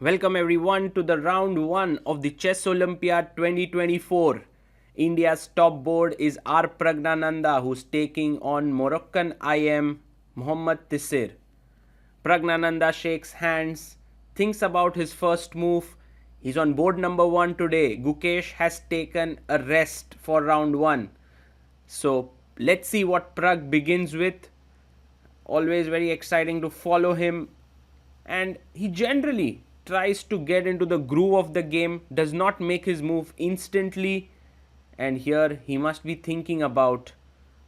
Welcome everyone to the round 1 of the Chess Olympiad 2024. India's top board is R. Praggnanandhaa, who's taking on Moroccan IM Mohamed Tissir. Praggnanandhaa shakes hands, thinks about his first move. He's on board number 1 today. Gukesh has taken a rest for round 1. So let's see what Pragg begins with. Always very exciting to follow him, and he generally tries to get into the groove of the game, does not make his move instantly, and here he must be thinking about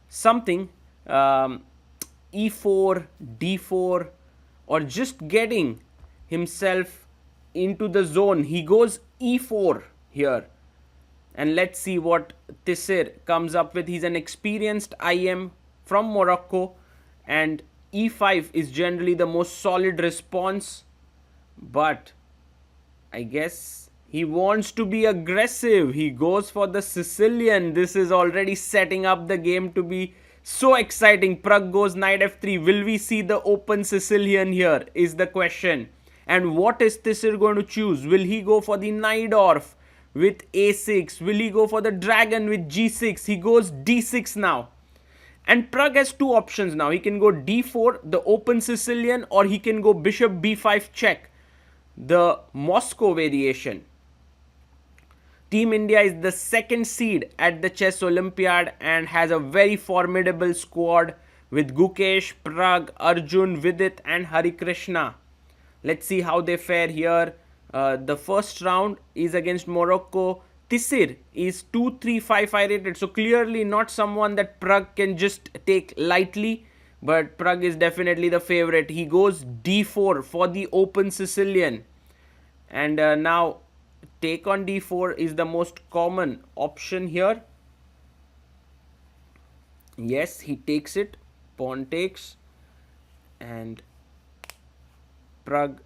something, e4, d4, or just getting himself into the zone. He goes e4 here, and let's see what Tissir comes up with. He's an experienced IM from Morocco, and e5 is generally the most solid response, but I guess he wants to be aggressive. He goes for the Sicilian. This is already setting up the game to be so exciting. Pragg goes knight f3. Will we see the open Sicilian here is the question. And what is Tissir going to choose? Will he go for the Najdorf with a6? Will he go for the dragon with g6? He goes d6 now. And Pragg has two options now. He can go d4, the open Sicilian, or he can go bishop b5 check, the Moscow variation. Team India is the second seed at the Chess Olympiad and has a very formidable squad with Gukesh, Pragg, Arjun, Vidit and Harikrishna. Let's see how they fare here. The first round is against Morocco. Tissir is 2-3-5 rated, so clearly not someone that Pragg can just take lightly, but Pragg is definitely the favorite. He goes d4 for the open Sicilian, and now take on d4 is the most common option here. Yes, he takes it, pawn takes, and Pragg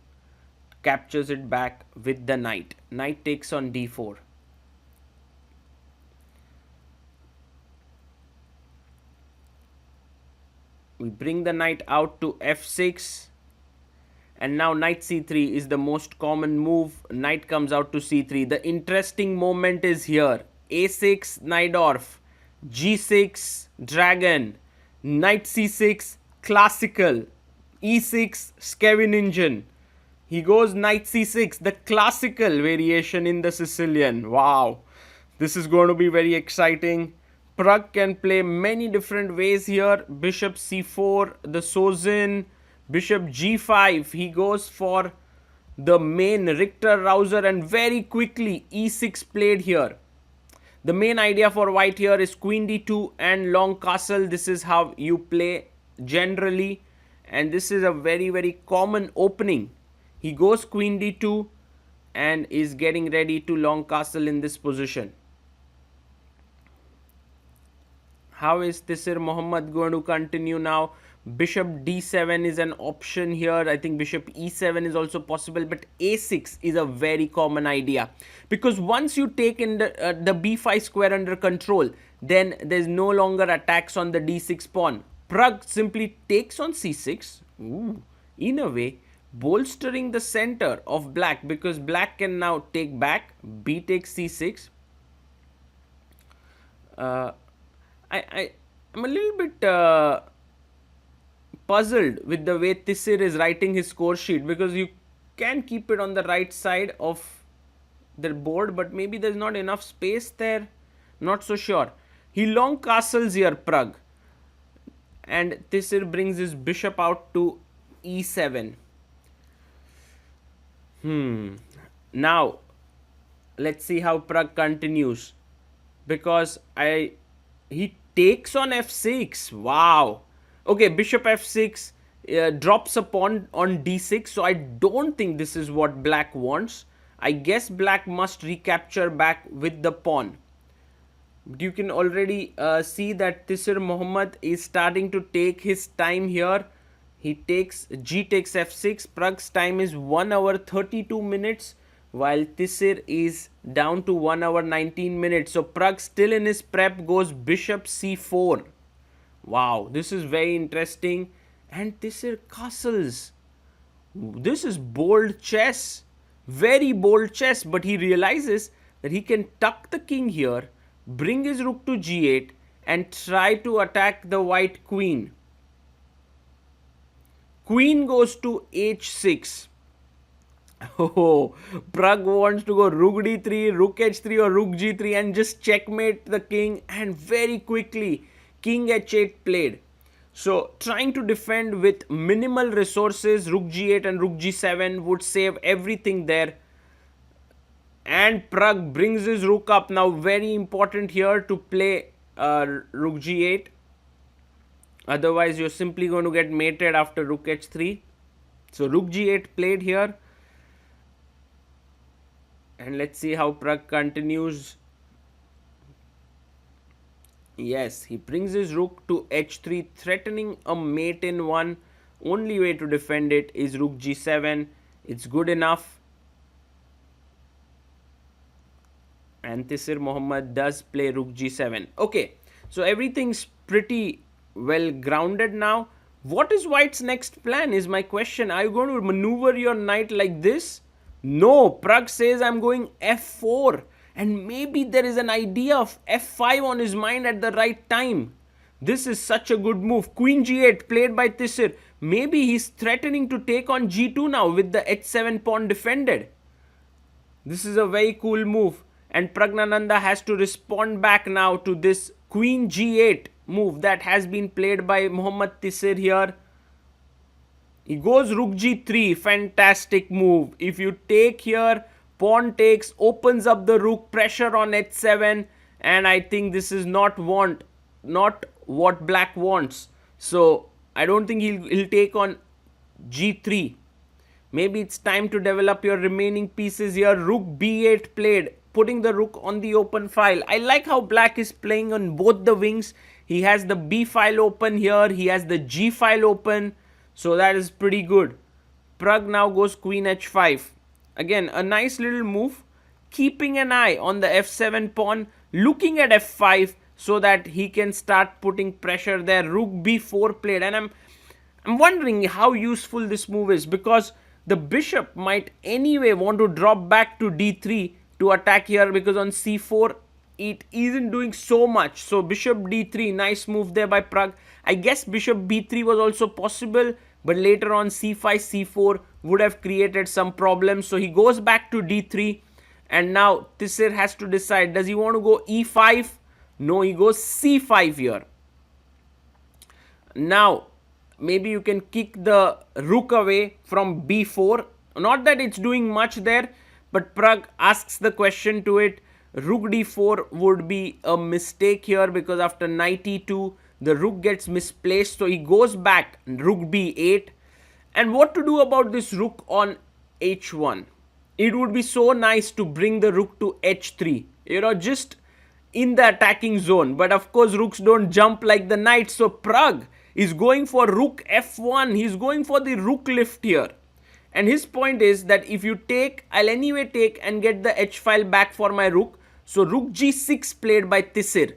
captures it back with the knight. Knight takes on d4. We bring the knight out to f6, and now knight c3 is the most common move. Knight comes out to c3. The interesting moment is here. a6 Najdorf, g6 dragon, knight c6 classical, e6 Scheveningen. He goes knight c6, the classical variation in the Sicilian. Wow, this is going to be very exciting. Pragg can play many different ways here. Bishop c4, the Sozin, bishop g5. He goes for the main Richter Rouser, and very quickly e6 played here. The main idea for white here is queen d2 and long castle. This is how you play generally, and this is a very common opening. He goes queen d2 and is getting ready to long castle in this position. How is Tissir Mohamed going to continue now? Bishop d7 is an option here. I think bishop e7 is also possible, but a6 is a very common idea, because once you take in the b5 square under control, then there's no longer attacks on the d6 pawn. Pragg simply takes on c6. Ooh, in a way bolstering the center of black, because black can now take back. B takes c6. I'm a little bit puzzled with the way Tissir is writing his score sheet, because you can keep it on the right side of the board, but maybe there's not enough space there. Not so sure. He long castles here, Pragg, and Tissir brings his bishop out to e7. Now let's see how Pragg continues, because he takes on f6. Wow. Okay, bishop f6 drops a pawn on d6, so I don't think this is what black wants. I guess black must recapture back with the pawn. But you can already see that Tissir Mohamed is starting to take his time here. He takes g takes f6. Pragg's time is 1 hour 32 minutes, while Tissir is down to 1 hour 19 minutes. So Pragg, still in his prep, goes bishop c4. Wow, this is very interesting. And Tissir castles. This is bold chess. Very bold chess, but he realizes that he can tuck the king here, bring his rook to g8 and try to attack the white queen. Queen goes to h6. Oh, Pragg wants to go rook d3, rook h3 or rook g3 and just checkmate the king, and very quickly king h8 played. So trying to defend with minimal resources, rook g8 and rook g7 would save everything there. And Pragg brings his rook up. Now very important here to play rook g8. Otherwise you're simply going to get mated after rook h3. So rook g8 played here. And let's see how Pragg continues. Yes, he brings his rook to h3, threatening a mate in one. Only way to defend it is rook g7. It's good enough. And Tissir Mohamed does play rook g7. Okay, so everything's pretty well grounded now. What is White's next plan is my question. Are you going to maneuver your knight like this? No, Pragg says I'm going f4. And maybe there is an idea of f5 on his mind at the right time. This is such a good move. Queen g8 played by Tissir. Maybe he's threatening to take on g2 now with the h7 pawn defended. This is a very cool move. And Praggnanandhaa has to respond back now to this queen g8 move that has been played by Mohamed Tissir here. He goes rook g3. Fantastic move. If you take here, pawn takes, opens up the rook, pressure on h7, and I think this is not what black wants. So I don't think he'll take on g3. Maybe it's time to develop your remaining pieces here. Rook b8 played, putting the rook on the open file. I like how black is playing on both the wings. He has the b file open here, he has the g file open, so that is pretty good. Pragg now goes queen h5. Again, a nice little move, keeping an eye on the f7 pawn, looking at f5 so that he can start putting pressure there. Rook b4 played, and I'm wondering how useful this move is, because the bishop might anyway want to drop back to d3 to attack here, because on c4 it isn't doing so much. So bishop d3, nice move there by Pragg. I guess bishop b3 was also possible, but later on c5, c4 would have created some problems. So he goes back to d3, and now Tissir has to decide, does he want to go e5? No, he goes c5 here. Now maybe you can kick the rook away from b4. Not that it's doing much there, but Pragg asks the question to it. Rook d4 would be a mistake here, because after knight e2 the rook gets misplaced. So he goes back, rook b8. And what to do about this rook on h1? It would be so nice to bring the rook to h3, just in the attacking zone. But of course rooks don't jump like the knight. So Pragg is going for rook f1. He's going for the rook lift here. And his point is that if you take, I'll anyway take and get the h file back for my rook. So rook g6 played by Tissir.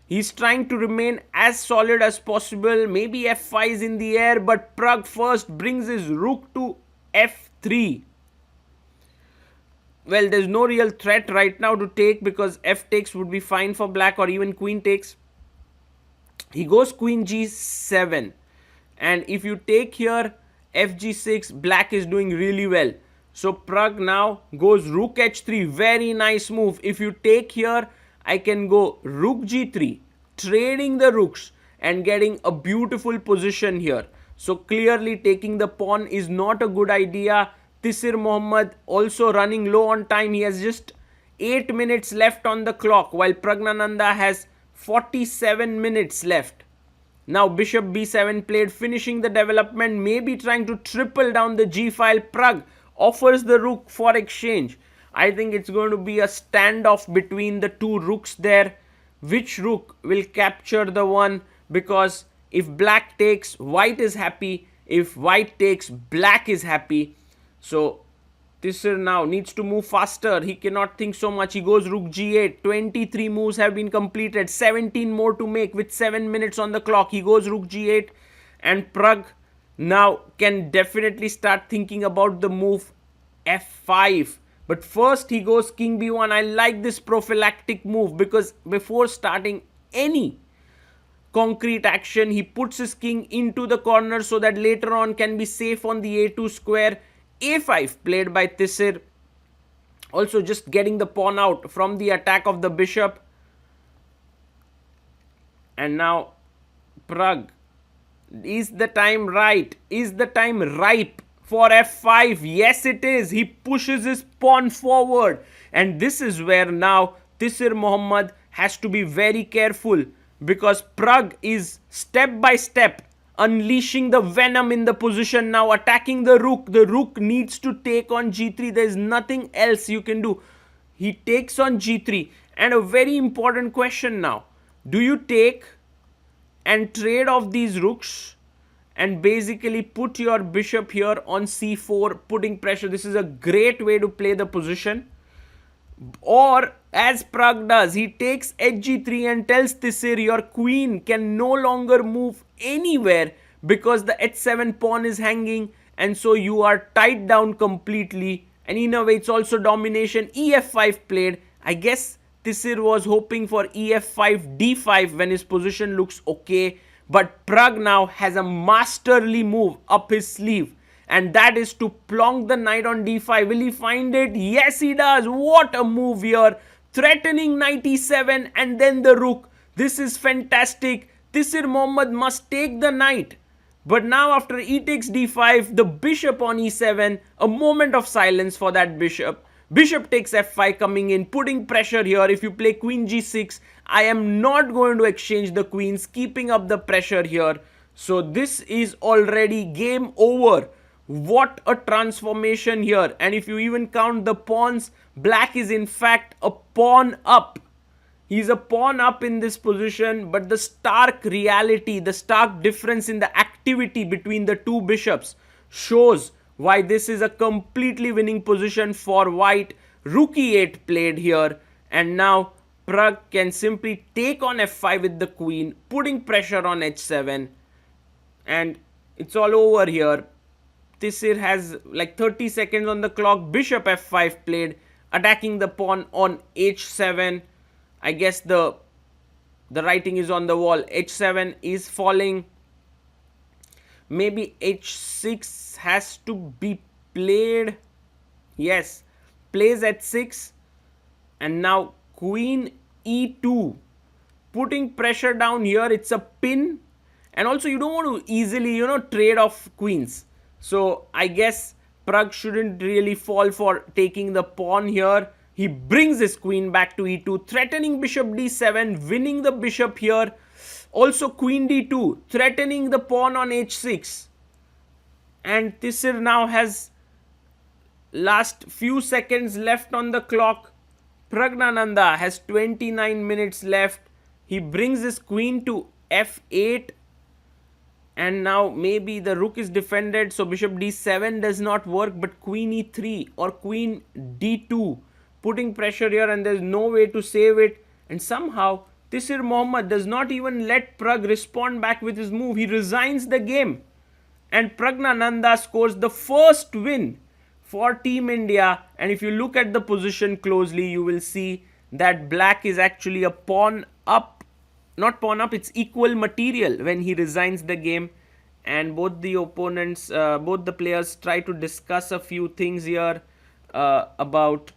He's trying to remain as solid as possible. Maybe f5 is in the air, but Pragg first brings his rook to f3. Well, there's no real threat right now to take, because f takes would be fine for black, or even queen takes. He goes queen g7. And if you take here, fg6, black is doing really well. So Pragg now goes rook h3. Very nice move. If you take here, I can go rook g3, trading the rooks and getting a beautiful position here. So clearly taking the pawn is not a good idea. Tissir Mohamed also running low on time. He has just 8 minutes left on the clock, while Praggnanandhaa has 47 minutes left. Now bishop b7 played, finishing the development, maybe trying to triple down the g file. Pragg offers the rook for exchange. I think it's going to be a standoff between the two rooks there. Which rook will capture the one? Because if black takes, white is happy. If white takes, black is happy. So Tissir now needs to move faster. He cannot think so much. He goes rook g8. 23 moves have been completed. 17 more to make with 7 minutes on the clock. He goes rook g8. And Pragg now can definitely start thinking about the move f5. But first he goes king b1. I like this prophylactic move because before starting any concrete action, he puts his king into the corner so that later on can be safe on the a2 square. a5 played by Tissir, also just getting the pawn out from the attack of the bishop. And now Pragg, is the time right? Is the time ripe for f5? Yes, it is. He pushes his pawn forward, and this is where now Tissir Mohamed has to be very careful, because Pragg is step by step unleashing the venom in the position, now attacking the rook. The rook needs to take on g3. There is nothing else you can do. He takes on g3, and a very important question now: do you take and trade off these rooks and basically put your bishop here on c4, putting pressure? This is a great way to play the position. Or as Pragg does, he takes hg3 and tells Tissir your queen can no longer move anywhere because the h7 pawn is hanging, and so you are tied down completely. And in a way it's also domination. ef5 played. I guess Tissir was hoping for ef5 d5 when his position looks okay, but Pragg now has a masterly move up his sleeve, and that is to plonk the knight on d5. Will he find it? Yes, he does. What a move here, threatening knight e7 and then the rook. This is fantastic. Tissir Mohamed must take the knight, but now after e takes d5, the bishop on e7, a moment of silence for that bishop. Bishop takes f5 coming in, putting pressure here. If you play queen g6, I am not going to exchange the queens, keeping up the pressure here. So this is already game over. What a transformation here. And if you even count the pawns, black is in fact a pawn up. He's a pawn up in this position, but the stark reality, the stark difference in the activity between the two bishops shows why this is a completely winning position for white. Rook e8 played here, and now Pragg can simply take on f5 with the queen, putting pressure on h7, and it's all over here. Tissir has like 30 seconds on the clock. Bishop f5 played, attacking the pawn on h7. I guess the writing is on the wall. h7 is falling. Maybe h6 has to be played. Yes, plays h6, and now queen e2, putting pressure down here. It's a pin, and also you don't want to easily, trade off queens. So I guess Pragg shouldn't really fall for taking the pawn here. He brings his queen back to e2, threatening bishop d7, winning the bishop here. Also queen d2, threatening the pawn on h6. And Tissir now has last few seconds left on the clock. Praggnanandhaa has 29 minutes left. He brings his queen to f8. And now maybe the rook is defended, so bishop d7 does not work, but queen e3 or queen d2, putting pressure here, and there's no way to save it. And somehow Tissir Mohamed does not even let Pragg respond back with his move. He resigns the game, and Praggnanandhaa scores the first win for Team India. And if you look at the position closely, you will see that black is actually a pawn up. Not pawn up, it's equal material when he resigns the game. And both the opponents, both the players try to discuss a few things here about,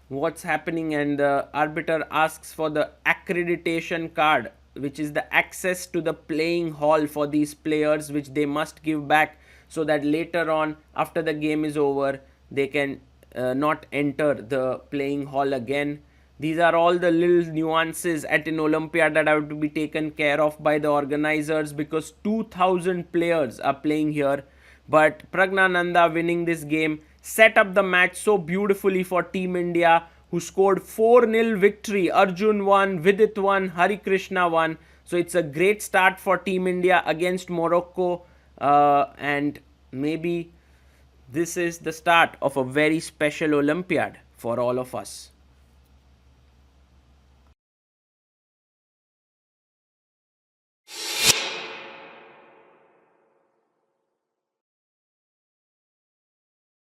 what's happening. And the arbiter asks for the accreditation card, which is the access to the playing hall for these players, which they must give back so that later on, after the game is over, they can not enter the playing hall again. These are all the little nuances at an Olympiad that have to be taken care of by the organizers, because 2,000 players are playing here. But Praggnanandhaa winning this game set up the match so beautifully for Team India, who scored 4-0 victory. Arjun won, Vidit won, Hari Krishna won. So it's a great start for Team India against Morocco, and maybe this is the start of a very special Olympiad for all of us.